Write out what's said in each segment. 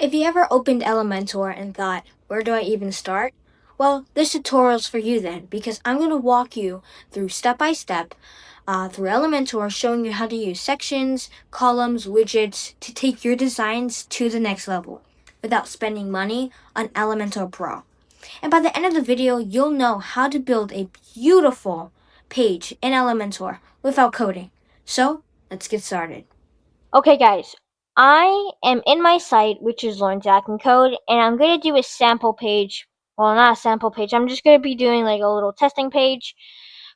If you ever opened Elementor and thought, where do I even start? Well, this tutorial's for you then, because I'm going to walk you through step by step through Elementor, showing you how to use sections, columns, widgets to take your designs to the next level without spending money on Elementor Pro. And by the end of the video, you'll know how to build a beautiful page in Elementor without coding. So, let's get started. Okay guys, I am in my site, which is Learn Zack and Code, and I'm going to do a sample page. Well, not a sample page. I'm just going to be doing like a little testing page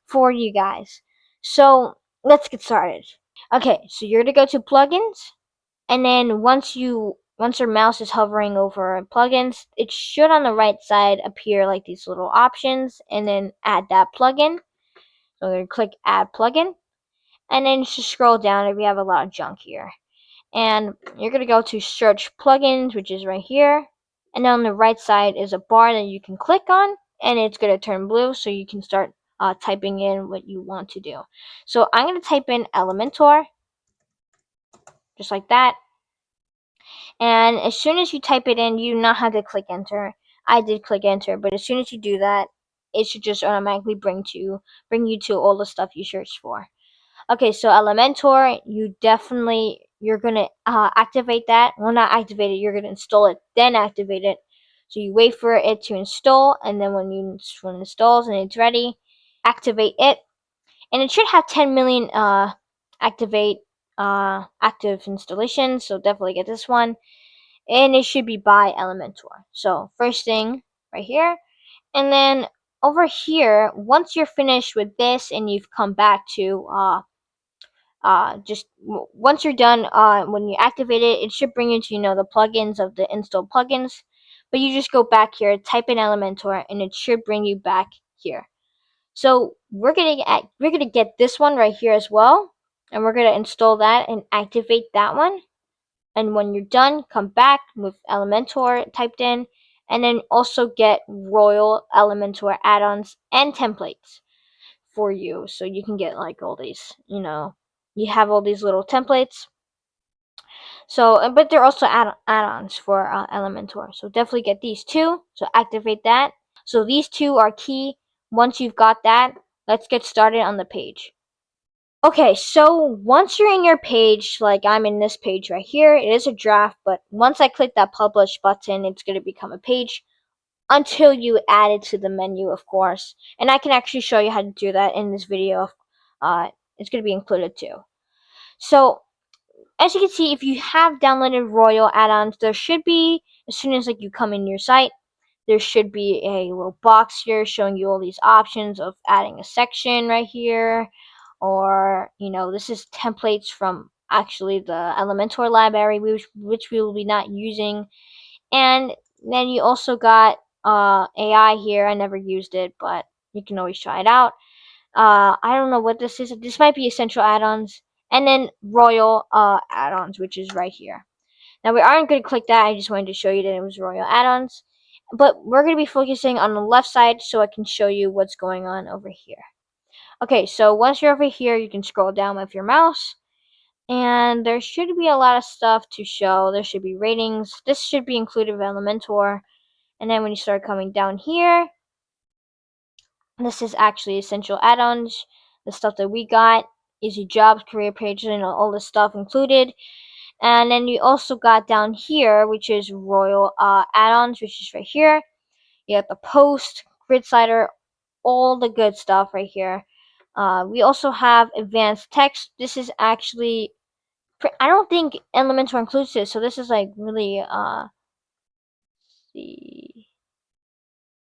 for you guys. So, let's get started. Okay, so you're going to go to plugins, and then once your mouse is hovering over plugins, it should on the right side appear like these little options, and then add that plugin. So we're going to click add plugin, and then just scroll down if we have a lot of junk here. And you're going to go to search plugins, which is right here, and on the right side is a bar that you can click on, and it's going to turn blue so you can start typing in what you want to do. So I'm going to type in Elementor, just like that, and as soon as you type it in, you do not have to click enter. I did click enter, but as soon as you do that, it should just automatically bring you to all the stuff you searched for. Okay, so Elementor, you're gonna activate that. Well, not activate it. You're gonna install it, then activate it. So you wait for it to install, and then when it installs and it's ready, activate it, and it should have 10 million active installations. So definitely get this one, and it should be by Elementor. So first thing right here, and then over here, once you're finished with this and you've come back to just once you're done, when you activate it, it should bring you to the plugins of the installed plugins, but you just go back here, type in Elementor, and it should bring you back here. So we're gonna get this one right here as well, and we're gonna install that and activate that one. And when you're done, come back with Elementor typed in, and then also get Royal Elementor add-ons and templates for you, so you can get like all these, you have all these little templates. So but they're also add-ons for Elementor, so definitely get these two. So activate that. So these two are key. Once you've got that, let's get started on the page. Okay, so once you're in your page, like I'm in this page right here, it is a draft, but once I click that publish button, it's going to become a page until you add it to the menu, of course. And I can actually show you how to do that in this video. It's going to be included too. So as you can see, if you have downloaded Royal add-ons, there should be, as soon as like you come in your site, there should be a little box here showing you all these options of adding a section right here, or this is templates from actually the Elementor library, which we will be not using. And then you also got AI here. I never used it, but you can always try it out. I don't know what this is. This might be essential add-ons, and then Royal add-ons, which is right here. Now we aren't going to click that. I just wanted to show you that it was Royal add-ons, but we're going to be focusing on the left side so I can show you what's going on over here. Okay, so once you're over here, you can scroll down with your mouse, and there should be a lot of stuff to show. There should be ratings. This should be included with Elementor. And then when you start coming down here, this is actually essential add-ons, the stuff that we got, easy jobs, career pages, and all this stuff included. And then you also got down here, which is Royal add-ons, which is right here. You got the post, grid slider, all the good stuff right here. We also have advanced text. This is actually, I don't think Elementor includes this, so this is like really, see.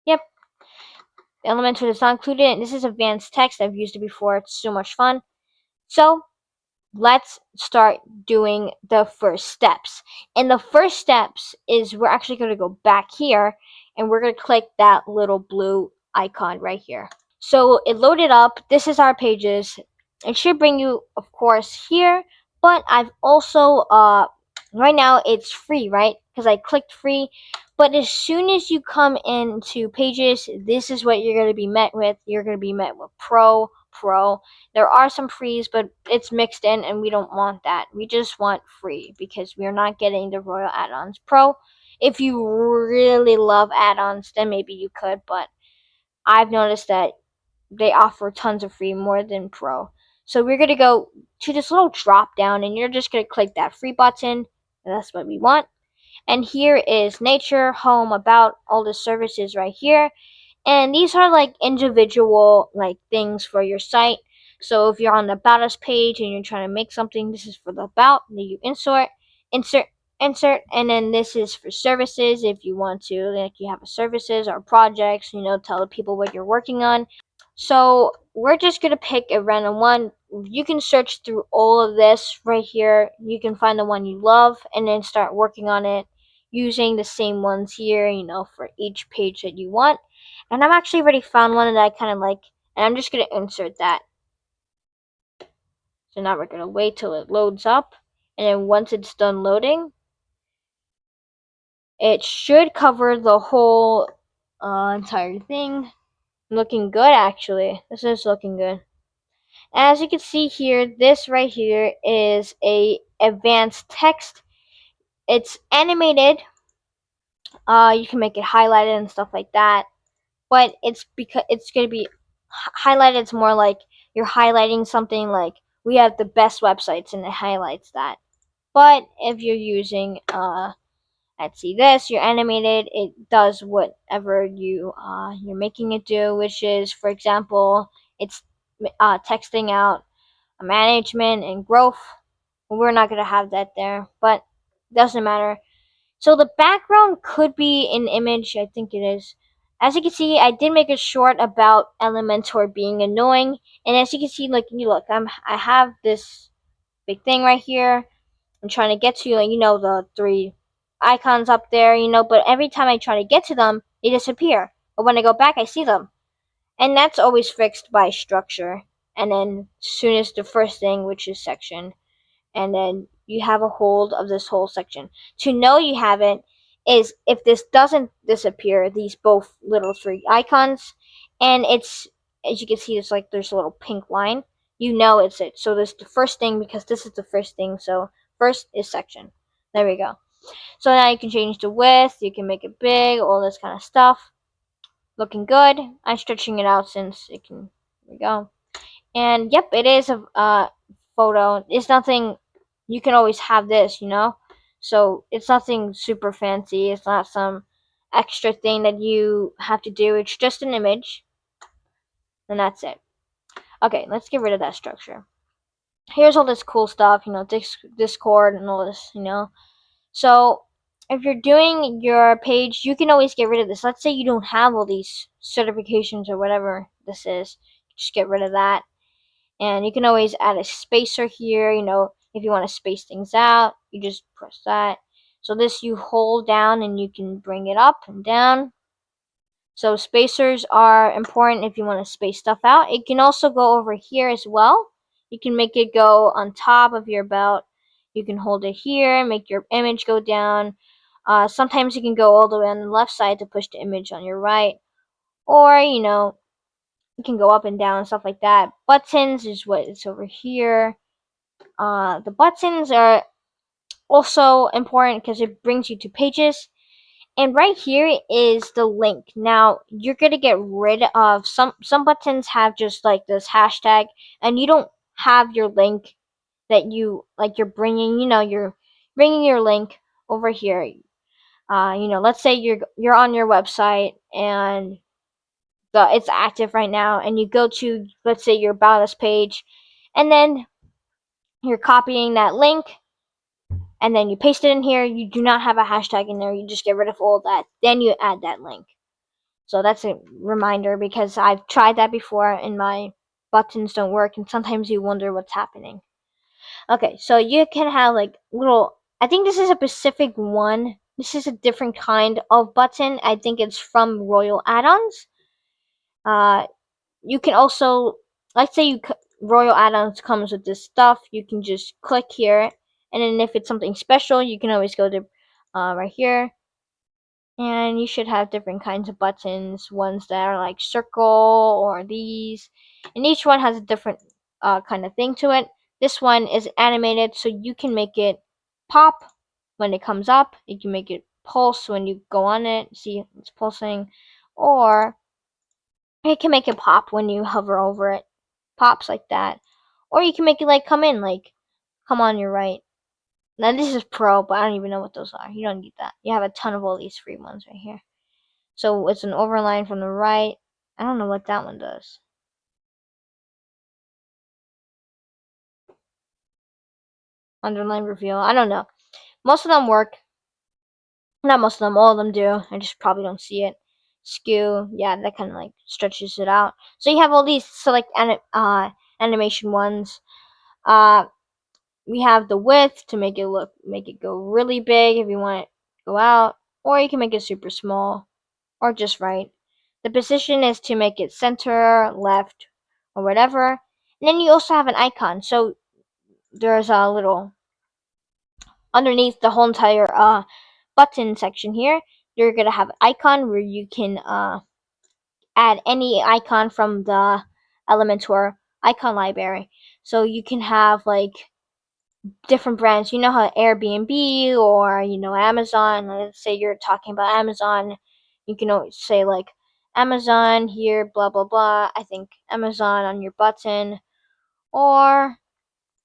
Yep, Elementor does not include it. This is advanced text. I've used it before. It's so much fun. So let's start doing the first steps. And the first steps is we're actually going to go back here, and we're going to click that little blue icon right here. So it loaded up. This is our pages. It should bring you, of course, here. But I've also, right now it's free, right? Because I clicked free. But as soon as you come into pages, this is what you're going to be met with. You're going to be met with Pro, pro. There are some frees, but it's mixed in, and we don't want that. We just want free because we are not getting the royal add-ons. Pro, if you really love add-ons, then maybe you could, but I've noticed that they offer tons of free, more than pro. So we're going to go to this little drop down, and you're just going to click that free button, and that's what we want. And here is nature, home, about, all the services right here. And these are like individual like things for your site. So if you're on the about us page and you're trying to make something, this is for the about. Then you insert, insert, and then this is for services. If you want to, like, you have a services or projects, tell the people what you're working on. So we're just gonna pick a random one. You can search through all of this right here. You can find the one you love and then start working on it using the same ones here, for each page that you want. And I've actually already found one that I kind of like, and I'm just gonna insert that. So now we're gonna wait till it loads up, and then once it's done loading, it should cover the whole entire thing. Looking good, actually. This is looking good. As you can see here, this right here is a advanced text. It's animated. You can make it highlighted and stuff like that. But it's because it's gonna be highlighted. It's more like you're highlighting something, like we have the best websites, and it highlights that. But if you're using let's see, this, you're animated, it does whatever you're making it do, which is, for example, it's texting out management and growth. We're not going to have that there, but it doesn't matter. So the background could be an image. I think it is. As you can see, I did make a short about Elementor being annoying, and as you can see, like, I have this big thing right here. I'm trying to get to, the three icons up there, but every time I try to get to them, they disappear. But when I go back, I see them. And that's always fixed by structure. And then soon as the first thing, which is section, and then you have a hold of this whole section. To know you have it is if this doesn't disappear, these both little three icons, and it's, as you can see, it's like there's a little pink line. It's it. So this is the first thing, because this is the first thing. So first is section. There we go. So now you can change the width, you can make it big, all this kind of stuff. Looking good. I'm stretching it out since it can. There we go. And yep, it is a photo. It's nothing. You can always have this, So it's nothing super fancy. It's not some extra thing that you have to do. It's just an image, and that's it. Okay, let's get rid of that structure. Here's all this cool stuff, Discord and all this, So if you're doing your page, you can always get rid of this. Let's say you don't have all these certifications or whatever this is. Just get rid of that. And you can always add a spacer here, if you want to space things out, you just press that. So this you hold down and you can bring it up and down. So spacers are important if you want to space stuff out. It can also go over here as well. You can make it go on top of your belt. You can hold it here, make your image go down. Sometimes you can go all the way on the left side to push the image on your right. Or, you can go up and down and stuff like that. Buttons is what it's over here. The buttons are also important because it brings you to pages. And right here is the link. Now you're gonna get rid of some buttons have just like this hashtag, and you don't have your link that you're bringing. You're bringing your link over here. Let's say you're on your website and it's active right now, and you go to, let's say, your about us page, and then you're copying that link, and then you paste it in here. You do not have a hashtag in there. You just get rid of all that. Then you add that link. So that's a reminder, because I've tried that before and my buttons don't work, and sometimes you wonder what's happening. Okay, so you can have like little, I think this is a specific one. This is a different kind of button. I think it's from Royal Add-ons. You can also, let's say Royal Add-ons comes with this stuff. You can just click here, and then if it's something special, you can always go to right here. And you should have different kinds of buttons, ones that are like circle or these, and each one has a different kind of thing to it. This one is animated, so you can make it pop when it comes up. You can make it pulse when you go on it. See, it's pulsing. Or you can make it pop when you hover over it. Pops like that. Or you can make it like come on your right. Now this is pro, but I don't even know what those are. You don't need that. You have a ton of all these free ones right here. So it's an overline from the right. I don't know what that one does. Underline reveal. I don't know. Most of them work. Not most of them. All of them do. I just probably don't see it. Skew. Yeah, that kind of like stretches it out. So you have all these select animation ones. Uh, we have the width to make it go really big if you want it to go out, or you can make it super small, or just right. The position is to make it center, left, or whatever. And then you also have an icon. So there's a little underneath the whole entire button section here. You're gonna have an icon where you can add any icon from the Elementor icon library. So you can have like different brands. You know how Airbnb or Amazon. Let's say you're talking about Amazon, you can always say like Amazon here, blah blah blah. I think Amazon on your button, or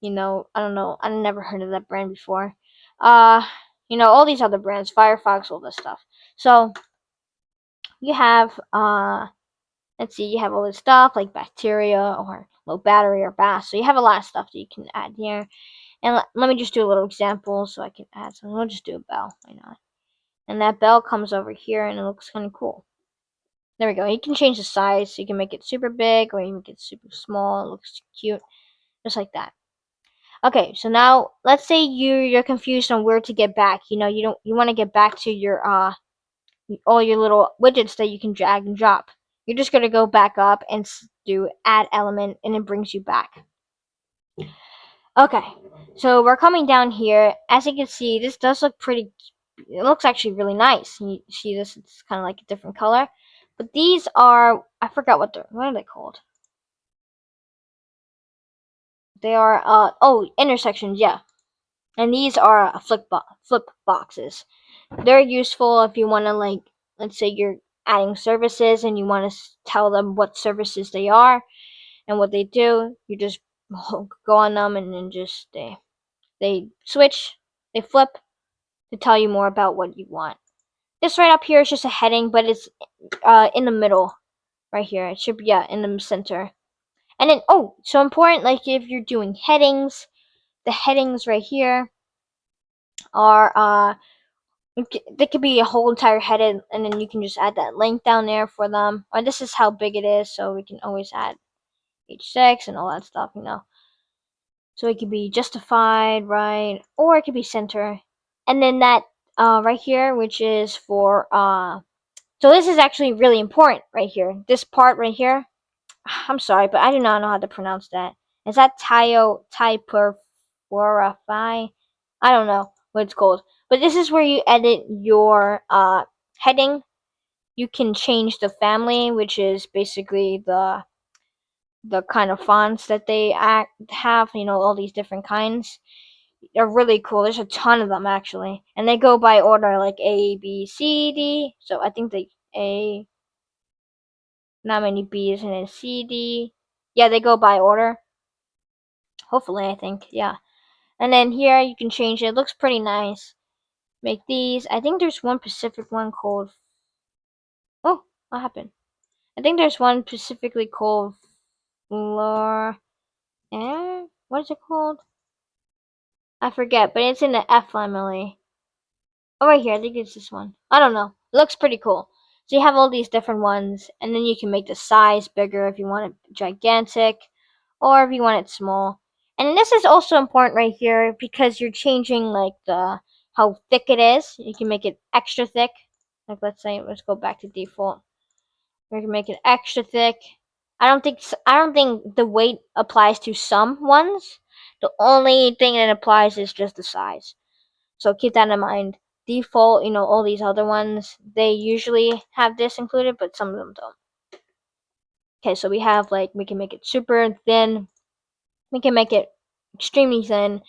I don't know. I never heard of that brand before. Uh, all these other brands, Firefox, all this stuff. So you have let's see, you have all this stuff like bacteria or low battery or bass. So you have a lot of stuff that you can add here. And let me just do a little example so I can add something. We'll just do a bell. Why not? And that bell comes over here and it looks kind of cool. There we go. You can change the size. So you can make it super big or you can make it super small. It looks cute. Just like that. Okay, so now let's say you're confused on where to get back. You want to get back to your all your little widgets that you can drag and drop. You're just gonna go back up and do add element, and it brings you back. Okay, so we're coming down here. As you can see, this does look pretty. It looks actually really nice. You see this? It's kind of like a different color. But these are, I forgot what are they called? They are intersections. Yeah, and these are flip boxes. They're useful if you want to let's say you're adding services and you want to tell them what services they are and what they do. You just go on them and then just they switch, they flip to tell you more about what you want. This right up here is just a heading, but it's in the middle right here. It should be in the center. And then so important, like if you're doing headings, the headings right here are they could be a whole entire heading, and then you can just add that link down there for them. Or this is how big it is, so we can always add H6 and all that stuff. So it could be justified, right, or it could be center. And then that right here, which is for so this is actually really important right here. This part right here. I'm sorry, but I do not know how to pronounce that. Is that Typography? I don't know what it's called. But this is where you edit your heading. You can change the family, which is basically the kind of fonts that they have. All these different kinds. They're really cool. There's a ton of them actually, and they go by order like A, B, C, D. So I think they A, not many B's, and then C, D. Yeah, they go by order. Hopefully, I think. Yeah. And then here you can change it. It looks pretty nice. Make these. I think there's one specific one called. Oh, what happened? I think there's one specifically called Floor. What is it called? I forget, but it's in the F family. Oh, right here. I think it's this one. I don't know. It looks pretty cool. So you have all these different ones, and then you can make the size bigger if you want it gigantic, or if you want it small. And this is also important right here because you're changing like the how thick it is. You can make it extra thick. Like let's go back to default. We can make it extra thick. I don't think the weight applies to some ones. The only thing that applies is just the size. So keep that in mind. default, all these other ones, they usually have this included, but some of them don't. Okay, so we have we can make it super thin, we can make it extremely thin,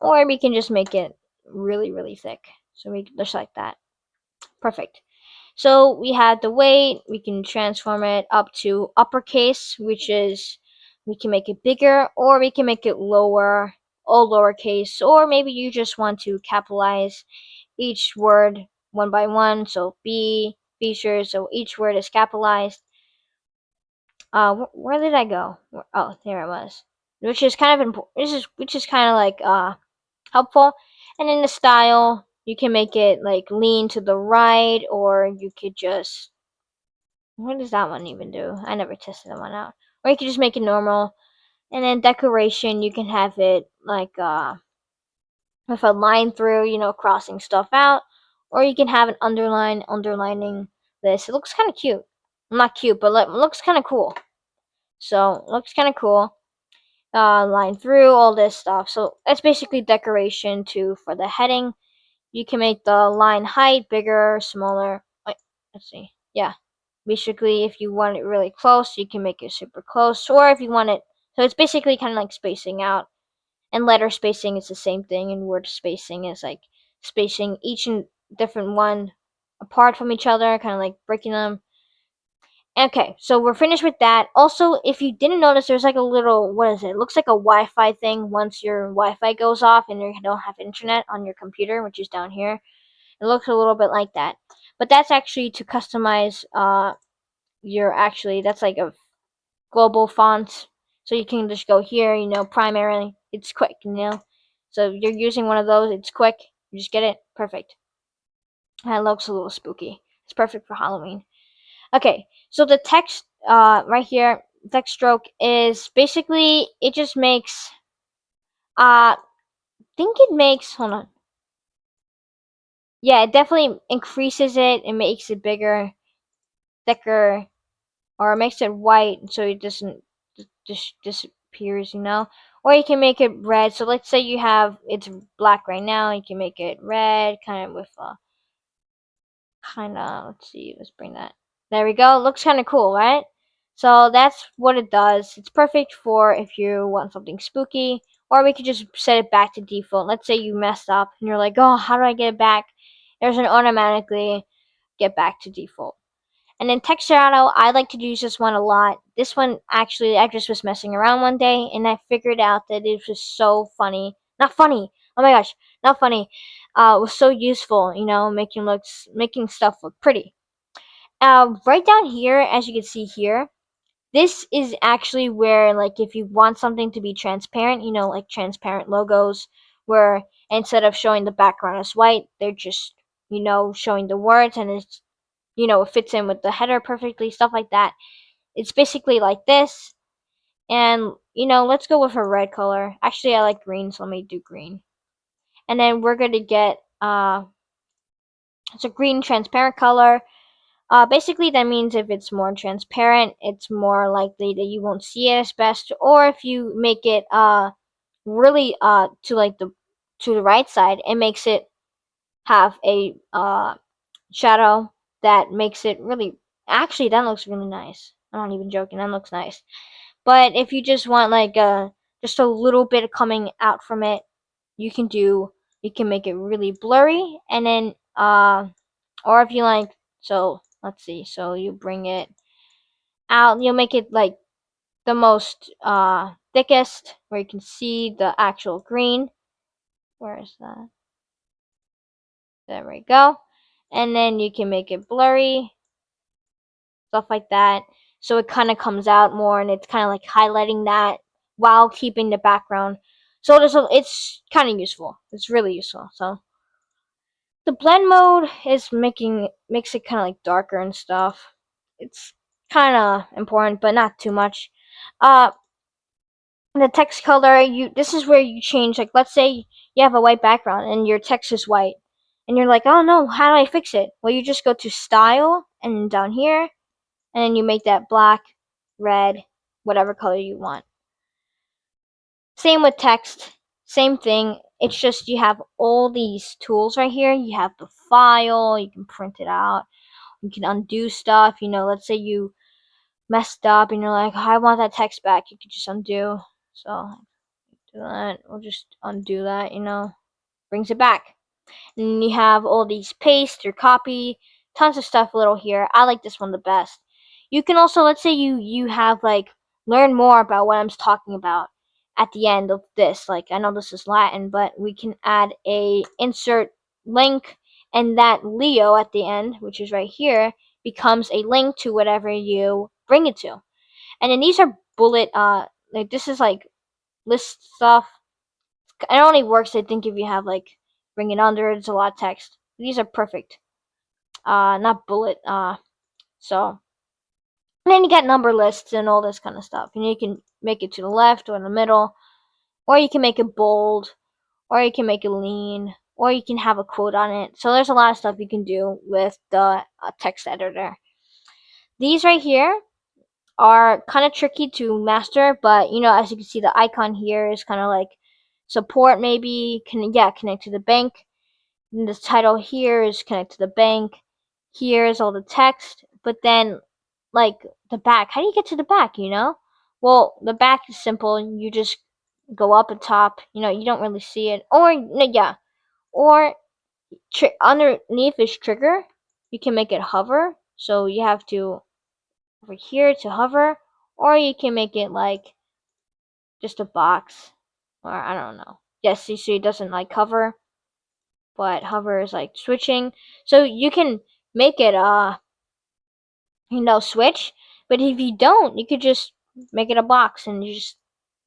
or we can just make it really, really thick. So we just like that. Perfect. So we have the weight, we can transform it up to uppercase, which is we can make it bigger, or we can make it lower, all lowercase, or maybe you just want to capitalize each word one by one. So B features, so each word is capitalized. Where did I go? Oh, there it was. Which is kind of important. Which is kind of helpful. And in the style, you can make it lean to the right, or you could just, what does that one even do? I never tested that one out. Or you could just make it normal. And then decoration, you can have it with a line through, crossing stuff out. Or you can have an underlining this. It looks kind of cute. Not cute, but looks kind of cool. So, looks kind of cool. Line through, all this stuff. So, that's basically decoration too for the heading. You can make the line height bigger, smaller. Wait, let's see. Yeah. Basically, if you want it really close, you can make it super close. Or if you want it, so it's basically kind of like spacing out. And letter spacing is the same thing, and word spacing is like spacing each and different one apart from each other, kind of like breaking them. Okay, so we're finished with that. Also, if you didn't notice, there's like a little, what is it? It looks like a Wi-Fi thing once your Wi-Fi goes off and you don't have internet on your computer, which is down here. It looks a little bit like that. But that's actually to customize that's like a global font. So you can just go here, primarily. It's quick. So you're using one of those, it's quick. You just get it. Perfect. And it looks a little spooky. It's perfect for Halloween. Okay, so the text right here, text stroke is basically, it just makes think it makes, hold on. Yeah, it definitely increases it. It makes it bigger, thicker, or makes it white so it doesn't just disappears. Or you can make it red. So let's say it's black right now, you can make it red, kind of with let's see, let's bring that. There we go. It looks kind of cool, right? So that's what it does. It's perfect for if you want something spooky, or we could just set it back to default. Let's say you messed up and you're like, oh, how do I get it back? There's an automatically get back to default. And then text shadow, I like to use this one a lot. This one, actually, I just was messing around one day and I figured out that it was so funny. Not funny. Oh my gosh, not funny. It was so useful, making stuff look pretty. Right down here, as you can see here, this is actually where, if you want something to be transparent, like transparent logos, where instead of showing the background as white, they're just, showing the words, and it fits in with the header perfectly, stuff like that. It's basically like this. And, let's go with a red color. Actually, I like green, so let me do green. And then we're going to get, it's a green transparent color. Basically, that means if it's more transparent, it's more likely that you won't see it as best. Or if you make it, really, to the right side, it makes it have a, shadow that makes it really, actually, that looks really nice. I'm not even joking, that looks nice. But if you just want just a little bit coming out from it, you can make it really blurry, and then or if you like, so let's see, so you bring it out, you'll make it like the most thickest where you can see the actual green. Where is that? There we go. And then you can make it blurry, stuff like that. So it kind of comes out more, and it's kind of like highlighting that while keeping the background. So it's kind of useful. It's really useful. So the blend mode is makes it kind of like darker and stuff. It's kind of important, but not too much. Uh, the text color, this is where you change. Like, let's say you have a white background and your text is white, and you're like, oh no, how do I fix it? Well, you just go to style and down here, and then you make that black, red, whatever color you want. Same with text, same thing. It's just you have all these tools right here. You have the file, you can print it out, you can undo stuff. Let's say you messed up and you're like, oh, I want that text back. You could just undo. So do that. We'll just undo that. Brings it back. And you have all these paste or copy, tons of stuff little here. I like this one the best. You can also, let's say you have like learn more about what I'm talking about at the end of this. Like, I know this is Latin, but we can add a insert link, and that Leo at the end, which is right here, becomes a link to whatever you bring it to. And then these are bullet like this is like list stuff. It only works, I think, if you have like bring it under. It's a lot of text. These are perfect. Not bullet. So and then you get number lists and all this kind of stuff. And you can make it to the left or in the middle, or you can make it bold, or you can make it lean, or you can have a quote on it. So there's a lot of stuff you can do with the text editor. These right here are kind of tricky to master, but as you can see, the icon here is kind of like support, maybe connect to the bank. And the title here is connect to the bank. Here is all the text, but then like the back, how do you get to the back? Well, the back is simple. You just go up and top. You don't really see it, or yeah, or underneath this trigger, you can make it hover. So you have to over here to hover, or you can make it like just a box, or I don't know. Yes, you see it doesn't like hover, but hover is like switching. So you can make it switch, but if you don't, you could just make it a box and it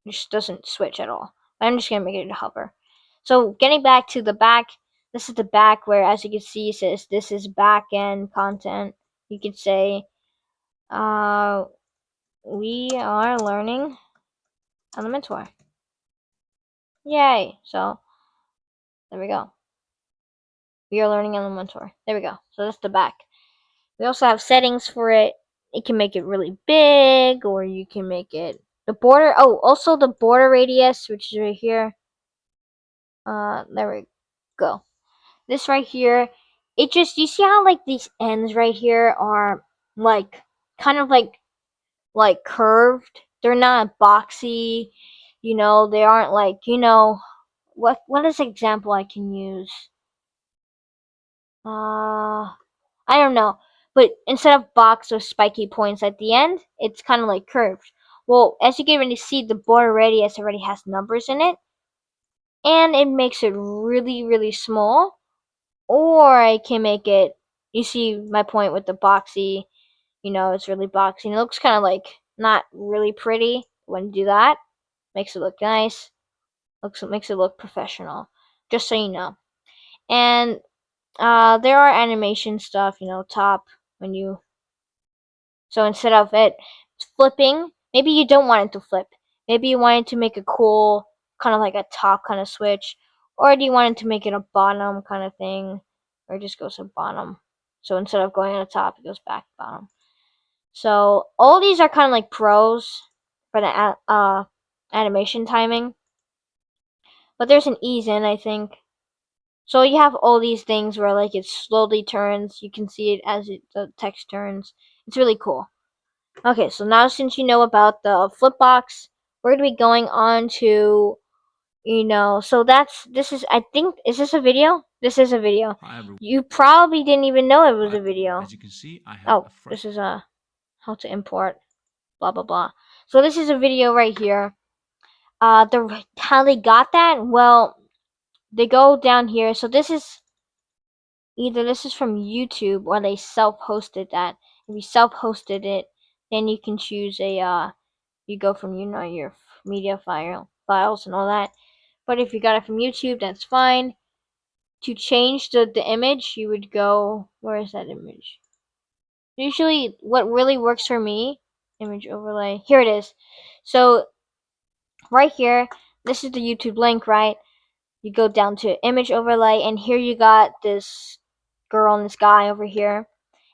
just doesn't switch at all. I'm just gonna make it a hover. So getting back to the back, this is the back where, as you can see, it says this is back end content. You could say we are learning Elementor. Yay! So there we go. We are learning Elementor. There we go. So that's the back. We also have settings for it. You can make it really big, or you can make it the border. Oh, also the border radius, which is right here. There we go. This right here, it just, you see how like these ends right here are like kind of like curved. They're not boxy. They aren't like what is an example I can use? I don't know. But instead of box or spiky points at the end, it's kind of like curved. Well, as you can already see, the border radius already has numbers in it, and it makes it really, really small. Or I can make it, you see my point with the boxy, it's really boxy. And it looks kind of like not really pretty when you do that. Makes it look nice. Makes it look professional. Just so you know. And there are animation stuff, top when you. So instead of it flipping, maybe you don't want it to flip. Maybe you want it to make a cool kind of like a top kind of switch, or do you want it to make it a bottom kind of thing, or it just goes to bottom. So instead of going on the top, it goes back to bottom. So all these are kind of like pros for the animation timing, but there's an ease in, I think. So you have all these things where like it slowly turns. You can see it as the text turns. It's really cool. Okay, so now since you know about the flipbox, we're gonna be going on to, so this is, I think, is this a video? This is a video. Hi everyone. You probably didn't even know it was a video. As you can see, I have Oh, a fresh. this is how to import, blah blah blah. So this is a video right here. How they got that? Well, they go down here. So this is from YouTube, or they self-hosted that. If you self-hosted it, then you can choose a you go from your media files and all that. But if you got it from YouTube, that's fine. To change the image, you would go, where is that image? Usually what really works for me, image overlay, here it is. So right here, this is the YouTube link, right? You go down to image overlay, and here you got this girl and this guy over here.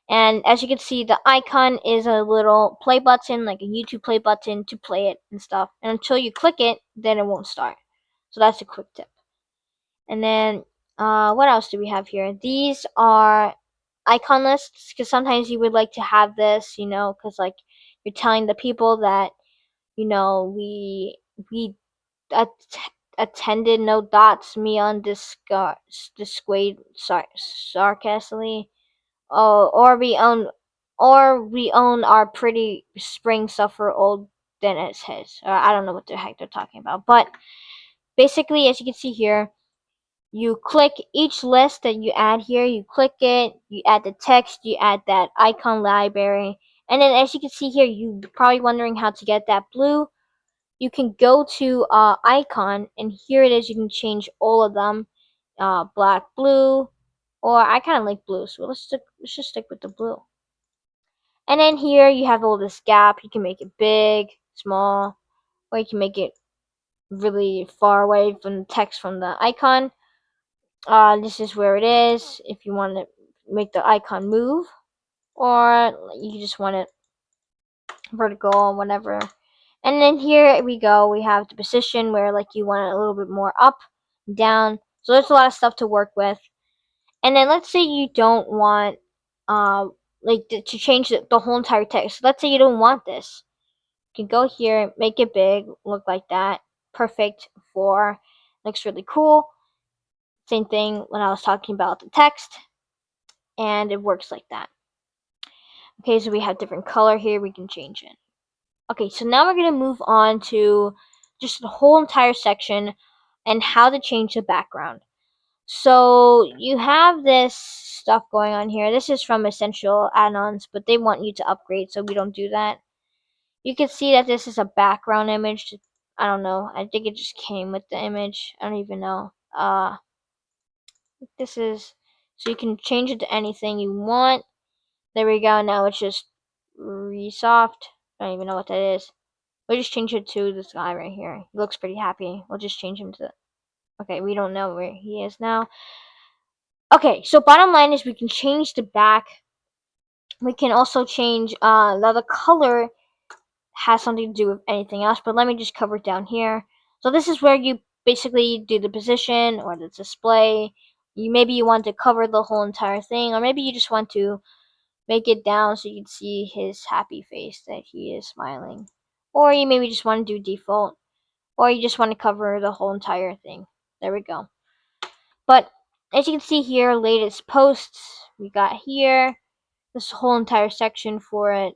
And as you can see, the icon is a little play button, like a YouTube play button to play it and stuff. And until you click it, then it won't start. So that's a quick tip. And then what else do we have here? These are icon lists, because sometimes you would like to have this, because like you're telling the people that we at- attended no dots me on dissuade sarcastically. Oh, or we own our pretty spring suffer old than it's his. Or I don't know what the heck they're talking about, but basically, as you can see here, you click each list that you add here, you click it, you add the text, you add that icon library, and then as you can see here, you're probably wondering how to get that blue. You can go to icon, and here it is. You can change all of them, black, blue, or I kind of like blue, so let's just stick with the blue. And then here you have all this gap. You can make it big, small, or you can make it really far away from the text from the icon. This is where it is. If you want to make the icon move, or you just want it vertical or whatever. And then here we go. We have the position where like you want it a little bit more up, down. So there's a lot of stuff to work with. And then let's say you don't want to change the whole entire text. Let's say you don't want this. You can go here, make it big, look like that. Perfect for looks really cool. Same thing when I was talking about the text, and it works like that. Okay, so we have different color here, we can change it. Okay, so now we're going to move on to just the whole entire section and how to change the background. So you have this stuff going on here. This is from Essential Add-ons, but they want you to upgrade, so we don't do that. You can see that this is a background image. I don't know. I think it just came with the image. I don't even know. This is so you can change it to anything you want. There we go. Now it's just resoft. I don't even know what that is. We'll just change it to this guy right here. He looks pretty happy. We'll just change him to. Okay, we don't know where he is now. Okay, so bottom line is we can change the back. We can also change the color has something to do with anything else, but let me just cover it down here. So this is where you basically do the position or the display. Maybe you want to cover the whole entire thing, or maybe you just want to make it down so you can see his happy face that he is smiling. Or you maybe just want to do default, or you just want to cover the whole entire thing. There we go. But as you can see here, latest posts we got here. This whole entire section for it.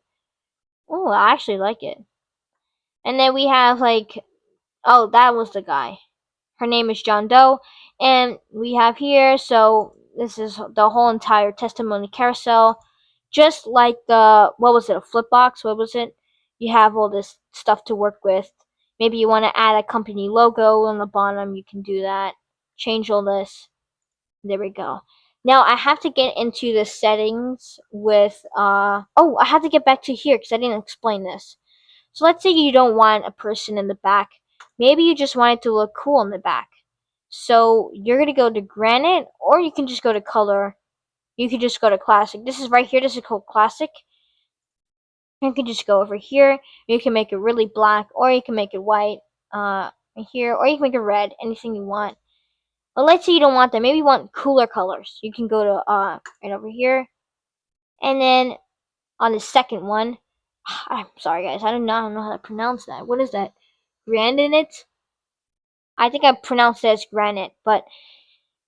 Oh, I actually like it. And then we have like, oh, that was the guy. Her name is John Doe, and we have here. So this is the whole entire testimony carousel, just like the what was it, a flip box? What was it? You have all this stuff to work with. Maybe you want to add a company logo on the bottom. You can do that. Change all this. There we go. Now I have to get into the settings with oh, I have to get back to here because I didn't explain this. So let's say you don't want a person in the back. Maybe you just want it to look cool in the back. So you're going to go to granite, or you can just go to color. You can just go to classic. This is right here. This is called classic. You can just go over here. You can make it really black, or you can make it white right here, or you can make it red. Anything you want. But let's say you don't want that. Maybe you want cooler colors. You can go to right over here. And then on the second one, I'm sorry guys, I do not know how to pronounce that. What is that? Granite? I think I pronounced it as granite, but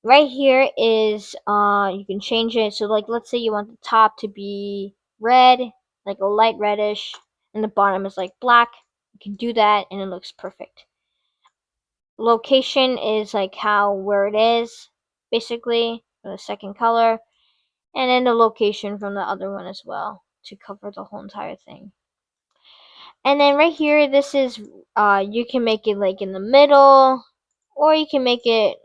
right here is you can change it. So like let's say you want the top to be red, like a light reddish, and the bottom is like black. You can do that and it looks perfect. Location is like where it is, basically, the second color, and then the location from the other one as well to cover the whole entire thing. And then right here, this is you can make it like in the middle, or you can make it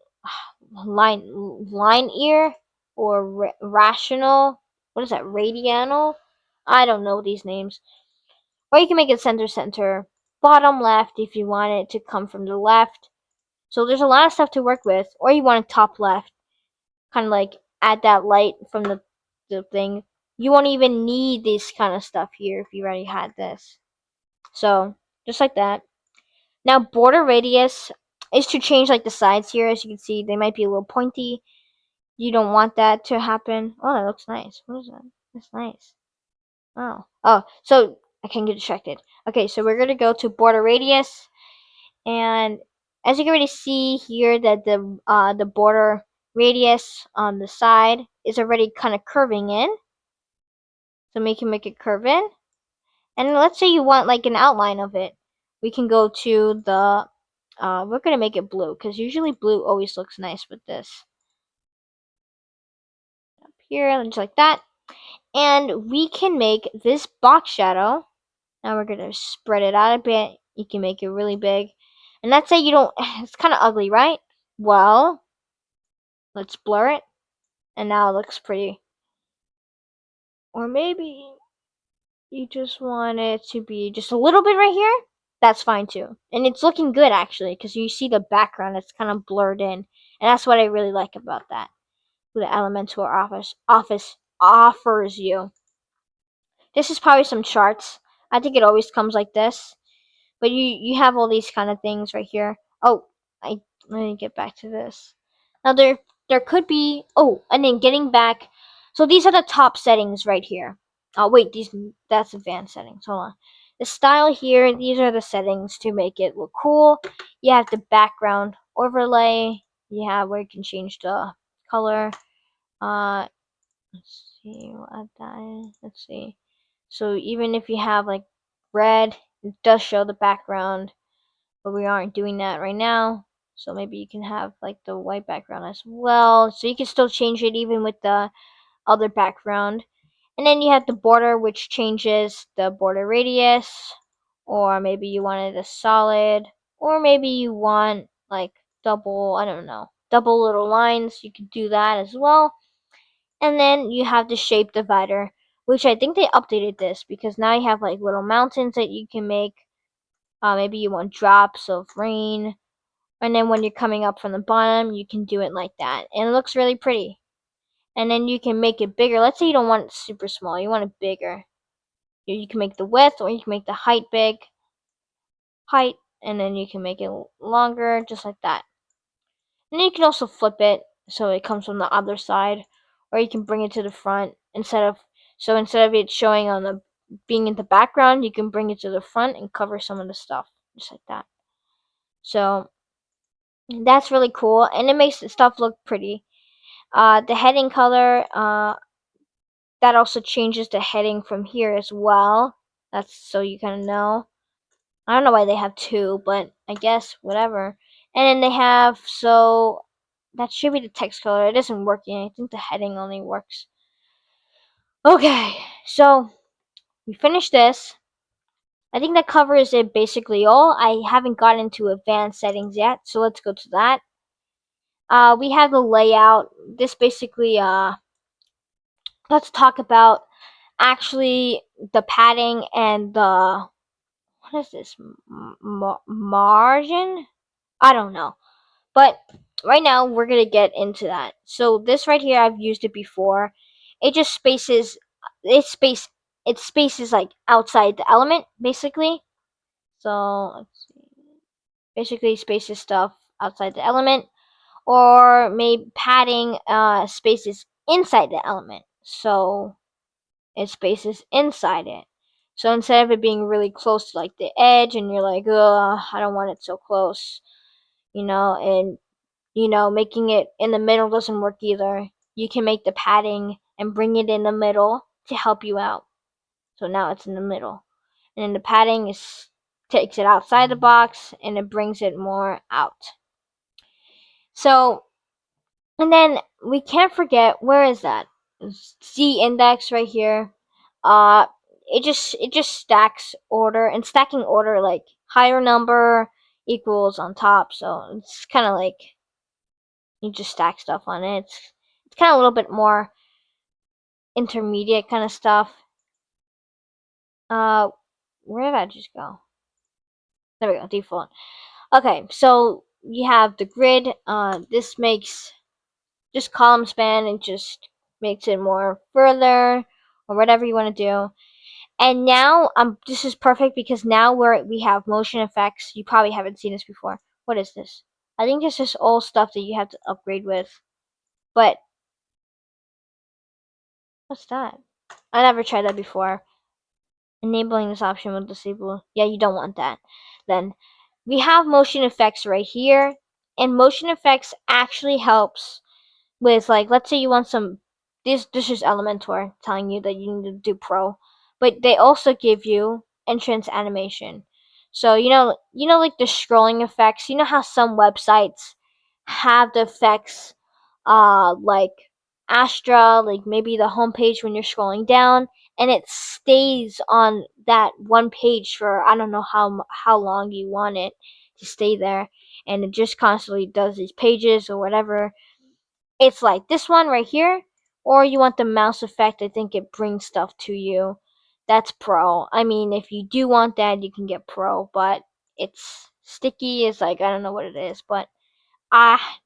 line ear or rational. What is that? Radianal? I don't know these names. Or you can make it center, bottom left if you want it to come from the left. So there's a lot of stuff to work with. Or you want it top left, kind of like add that light from the thing. You won't even need this kind of stuff here if you already had this. So just like that. Now border radius, is to change like the sides here. As you can see, they might be a little pointy. You don't want that to happen. Oh, that looks nice. What is that? That's nice. Oh, so I can get distracted. Okay, so we're gonna go to border radius, and as you can already see here, that the border radius on the side is already kind of curving in. So we can make it curve in, and let's say you want like an outline of it. We can go to the. We're gonna make it blue because usually blue always looks nice with this. Up here, just like that, and we can make this box shadow. Now we're gonna spread it out a bit. You can make it really big. And let's say you don't, it's kind of ugly, right? Well, let's blur it. And now it looks pretty. Or maybe you just want it to be just a little bit right here. That's fine too. And it's looking good actually, because you see the background, it's kind of blurred in. And that's what I really like about that. The Elementor office offers you. This is probably some charts. I think it always comes like this. But you have all these kind of things right here. Oh, I let me get back to this. Now there could be, oh, and then getting back. So these are the top settings right here. Oh wait, that's advanced settings. Hold on. The style here, these are the settings to make it look cool. You have the background overlay. You have where you can change the color. Let's see what that is. Let's see. So even if you have like red, it does show the background, but we aren't doing that right now. So maybe you can have like the white background as well. So you can still change it even with the other background. And then you have the border, which changes the border radius, or maybe you wanted a solid, or maybe you want like double, I don't know, double little lines. You could do that as well. And then you have the shape divider, which I think they updated this because now you have like little mountains that you can make. Maybe you want drops of rain. And then when you're coming up from the bottom, you can do it like that. And it looks really pretty. And then you can make it bigger. Let's say you don't want it super small, you want it bigger. You can make the width or you can make the height big. Height, and then you can make it longer, just like that. And you can also flip it so it comes from the other side, or you can bring it to the front instead of it showing on the being in the background, you can bring it to the front and cover some of the stuff just like that. So that's really cool, and it makes the stuff look pretty. The heading color, that also changes the heading from here as well. That's so you kind of know. I don't know why they have two, but I guess whatever. And then they have, so that should be the text color. It isn't working. I think the heading only works. Okay, so we finished this. I think that covers it basically all. I haven't gotten into advanced settings yet, so let's go to that. We have the layout. This basically, let's talk about actually the padding and the, what is this, margin? I don't know. But right now we're gonna get into that. So this right here, I've used it before. It just spaces, it spaces like outside the element basically. So let's see. Basically spaces stuff outside the element, or maybe padding spaces inside the element. So it spaces inside it. So instead of it being really close to like the edge, and you're like, ugh, I don't want it so close, and making it in the middle doesn't work either. You can make the padding and bring it in the middle to help you out. So now it's in the middle. And then the padding takes it outside the box and it brings it more out. So, and then we can't forget, where is that? Z index right here. It just stacks order, and stacking order, like higher number equals on top. So it's kind of like you just stack stuff on it. It's kind of a little bit more intermediate kind of stuff. Uh, where did I just go? There we go, default. Okay, so you have the grid. This makes just column span and just makes it more further or whatever you want to do. And now this is perfect because now we have motion effects. You probably haven't seen this before. What is this? I think this is all stuff that you have to upgrade with. But what's that? I never tried that before. Enabling this option will disable. Yeah, you don't want that. Then we have motion effects right here, and motion effects actually helps with, like, let's say you want some. This is Elementor telling you that you need to do Pro, but they also give you entrance animation. So like the scrolling effects. You know how some websites have the effects, like Astra, like maybe the homepage when you're scrolling down, and it stays on that one page for I don't know how long you want it to stay there, and it just constantly does these pages or whatever. It's like this one right here, or you want the mouse effect. I think it brings stuff to you. That's Pro. I mean, if you do want that, you can get Pro, but it's sticky. It's like I don't know what it is, but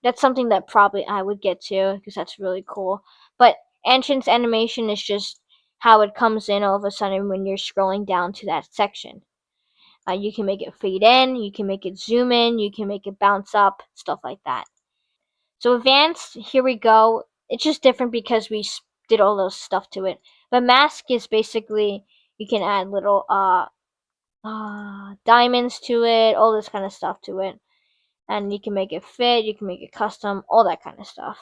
that's something that probably I would get to because that's really cool. But entrance animation is just how it comes in all of a sudden when you're scrolling down to that section. You can make it fade in, you can make it zoom in, you can make it bounce up, stuff like that. So advanced, here we go. It's just different because we did all those stuff to it. But mask is basically you can add little diamonds to it, all this kind of stuff to it, and you can make it fit, you can make it custom, all that kind of stuff.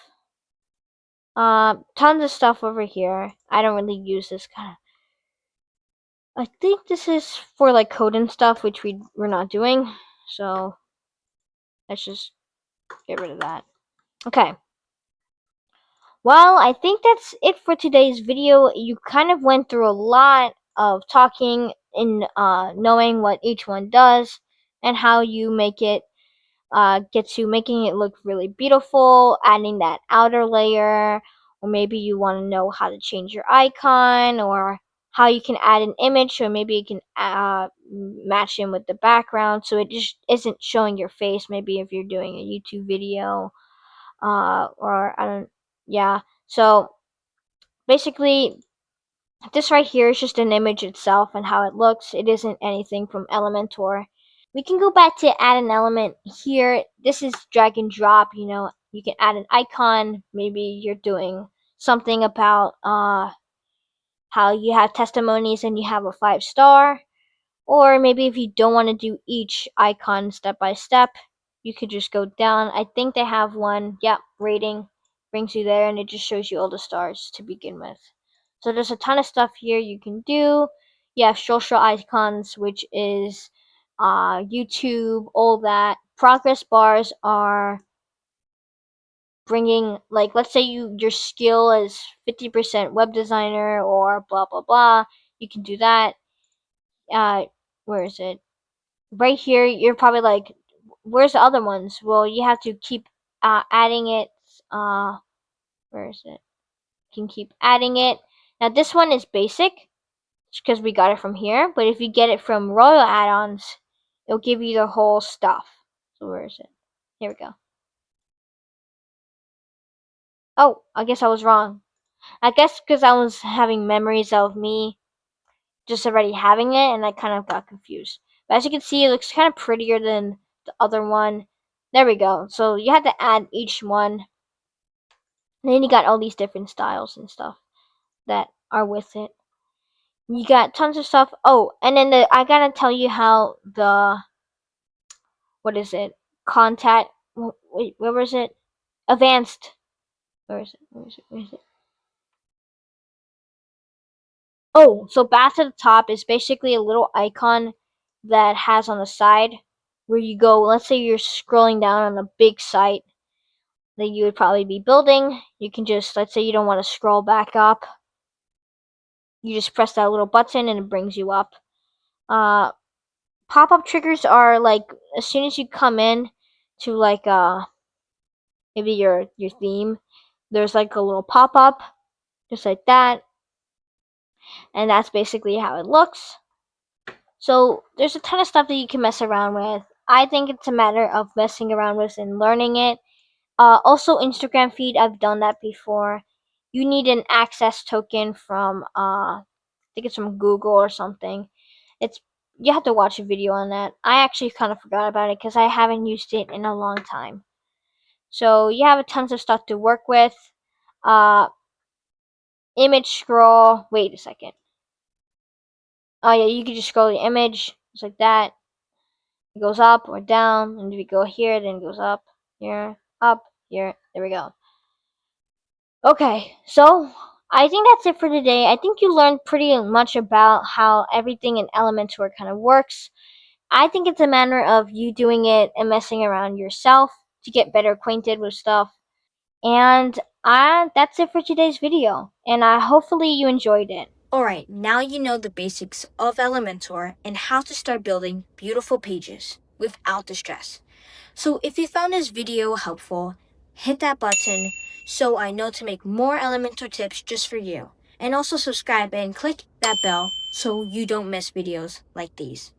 Tons of stuff over here. I don't really use this kind of. I think this is for like code and stuff, which we're not doing. So let's just get rid of that. Okay. Well, I think that's it for today's video. You kind of went through a lot of talking and knowing what each one does and how you make it get to making it look really beautiful, adding that outer layer, or maybe you want to know how to change your icon or how you can add an image, or maybe you can match in with the background so it just isn't showing your face. Maybe if you're doing a YouTube video, or I don't, yeah. So basically, this right here is just an image itself and how it looks. It isn't anything from Elementor. We can go back to add an element here. This is drag and drop. You can add an icon. Maybe you're doing something about how you have testimonies and you have a 5-star. Or maybe if you don't want to do each icon step by step, you could just go down. I think they have one. Yep, rating brings you there, and it just shows you all the stars to begin with. So there's a ton of stuff here you can do. You have social icons, which is YouTube, all that. Progress bars are bringing, like, let's say your skill is 50% web designer or blah blah blah. You can do that. Where is it? Right here, you're probably like, where's the other ones? Well, you have to keep adding it. Where is it? You can keep adding it. Now this one is basic because we got it from here, but if you get it from Royal Add-ons, it'll give you the whole stuff. So where is it? Here we go. Oh, I guess I was wrong. I guess because I was having memories of me just already having it, and I kind of got confused. But as you can see, it looks kind of prettier than the other one. There we go. So you have to add each one. And then you got all these different styles and stuff that are with it. You got tons of stuff. Oh, and then I gotta tell you how the, what is it? Contact. Wait, where was it? Advanced. Where is it? Where is it? Where is it? Oh, so back to the top is basically a little icon that has on the side where you go. Let's say you're scrolling down on a big site that you would probably be building. You can just, let's say you don't want to scroll back up. You just press that little button and it brings you up. Uh, Pop-up triggers are like as soon as you come in to like maybe your theme, there's like a little pop-up just like that, and that's basically how it looks. So there's a ton of stuff that you can mess around with. I think it's a matter of messing around with and learning it. Also, Instagram feed, I've done that before. You need an access token from I think it's from Google or something. It's you have to watch a video on that. I actually kind of forgot about it because I haven't used it in a long time. So you have tons of stuff to work with. Uh, image scroll. Wait a second. Oh yeah, you can just scroll the image just like that. It goes up or down, and if you go here, then it goes up, here, up, here. There we go. Okay, so I think that's it for today. I think you learned pretty much about how everything in Elementor kind of works. I think it's a matter of you doing it and messing around yourself to get better acquainted with stuff. And that's it for today's video. And hopefully you enjoyed it. Alright, now you know the basics of Elementor and how to start building beautiful pages without the stress. So if you found this video helpful, hit that button so I know to make more Elementor tips just for you. And also subscribe and click that bell so you don't miss videos like these.